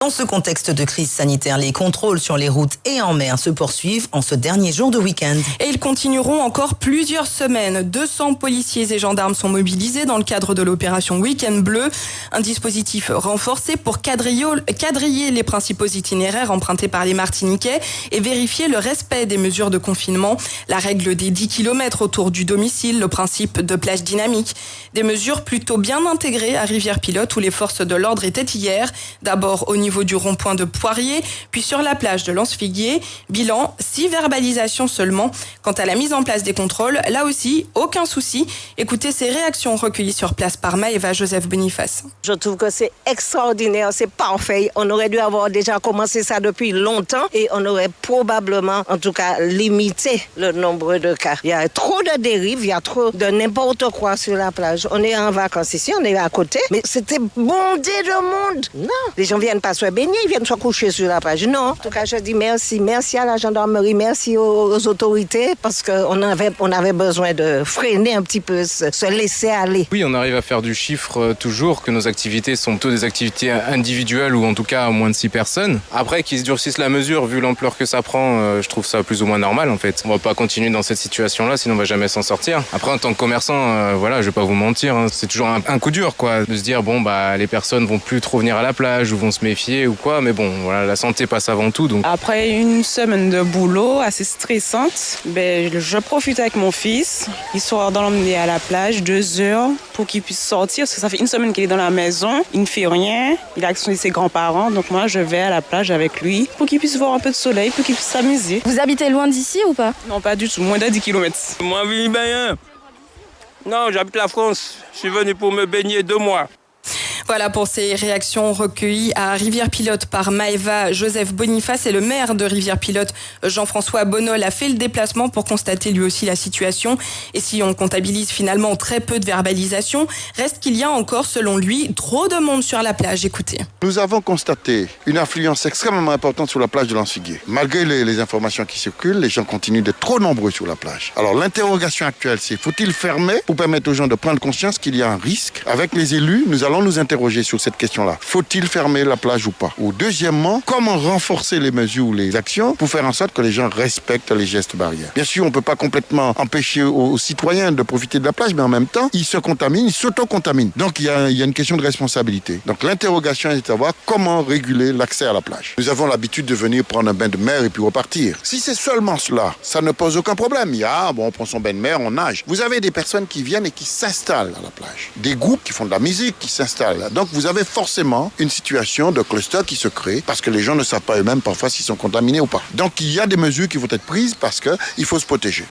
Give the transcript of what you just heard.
Dans ce contexte de crise sanitaire, les contrôles sur les routes et en mer se poursuivent en ce dernier jour de week-end. Et ils continueront encore plusieurs semaines. 200 policiers et gendarmes sont mobilisés dans le cadre de l'opération Week-end Bleu, un dispositif renforcé pour quadriller les principaux itinéraires empruntés par les Martiniquais et vérifier le respect des mesures de confinement, la règle des 10 km autour du domicile, le principe de plage dynamique. Des mesures plutôt bien intégrées à Rivière-Pilote où les forces de l'ordre étaient hier, d'abord au niveau du rond-point de Poirier, puis sur la plage de Lance-Figuier. Bilan, 6 verbalisations seulement. Quant à la mise en place des contrôles, là aussi, aucun souci. Écoutez ces réactions recueillies sur place par Maëva Joseph Boniface. Je trouve que c'est extraordinaire, c'est parfait. On aurait dû avoir déjà commencé ça depuis longtemps et on aurait probablement, en tout cas, limité le nombre de cas. Il y a trop de dérives, il y a trop de n'importe quoi sur la plage. On est en vacances ici, on est à côté, mais c'était bondé de monde. Non, les gens viennent pas se baigner, ils viennent se coucher sur la plage. Non, en tout cas, je dis merci à la gendarmerie, merci aux autorités, parce qu'on avait besoin de freiner un petit peu, se laisser aller. Oui, on arrive à faire du chiffre toujours, que nos activités sont plutôt des activités individuelles ou en tout cas à moins de 6 personnes. Après, qu'ils se durcissent la mesure, vu l'ampleur que ça prend, je trouve ça plus ou moins normal en fait. On va pas continuer dans cette situation-là, sinon on va jamais s'en sortir. Après, en tant que commerçant, je vais pas vous mentir, c'est toujours un coup dur quoi, de se dire les personnes vont plus trop venir à la plage ou vont se méfier ou quoi, mais la santé passe avant tout. Donc. Après une semaine de boulot assez stressante, je profite avec mon fils, histoire de l'emmener à la plage 2 heures pour qu'il puisse sortir, parce que ça fait une semaine qu'il est dans la maison, il ne fait rien, il a actionné ses grands-parents, donc moi je vais à la plage avec lui pour qu'il puisse voir un peu de soleil, pour qu'il puisse s'amuser. Vous habitez loin d'ici ou pas? Non, pas du tout, moins de 10 km. Moi, oui, non, j'habite la France, je suis venu pour me baigner 2 mois. Voilà pour ces réactions recueillies à Rivière-Pilote par Maëva Joseph Boniface et le maire de Rivière-Pilote, Jean-François Bonnol, a fait le déplacement pour constater lui aussi la situation. Et si on comptabilise finalement très peu de verbalisation, reste qu'il y a encore, selon lui, trop de monde sur la plage. Écoutez. Nous avons constaté une affluence extrêmement importante sur la plage de Lance-Figuier. Malgré les informations qui circulent, les gens continuent d'être trop nombreux sur la plage. Alors l'interrogation actuelle, c'est faut-il fermer pour permettre aux gens de prendre conscience qu'il y a un risque? Avec les élus, nous allons nous interroger sur cette question-là. Faut-il fermer la plage ou pas? Ou deuxièmement, comment renforcer les mesures ou les actions pour faire en sorte que les gens respectent les gestes barrières? Bien sûr, on ne peut pas complètement empêcher aux citoyens de profiter de la plage, mais en même temps, ils se contaminent, ils s'auto-contaminent. Donc, il y a une question de responsabilité. Donc, l'interrogation est de savoir comment réguler l'accès à la plage. Nous avons l'habitude de venir prendre un bain de mer et puis repartir. Si c'est seulement cela, ça ne pose aucun problème. On prend son bain de mer, on nage. Vous avez des personnes qui viennent et qui s'installent à la plage. Des groupes qui font de la musique, qui s'installent. Donc, vous avez forcément une situation de cluster qui se crée parce que les gens ne savent pas eux-mêmes parfois s'ils sont contaminés ou pas. Donc, il y a des mesures qui vont être prises parce qu'il faut se protéger.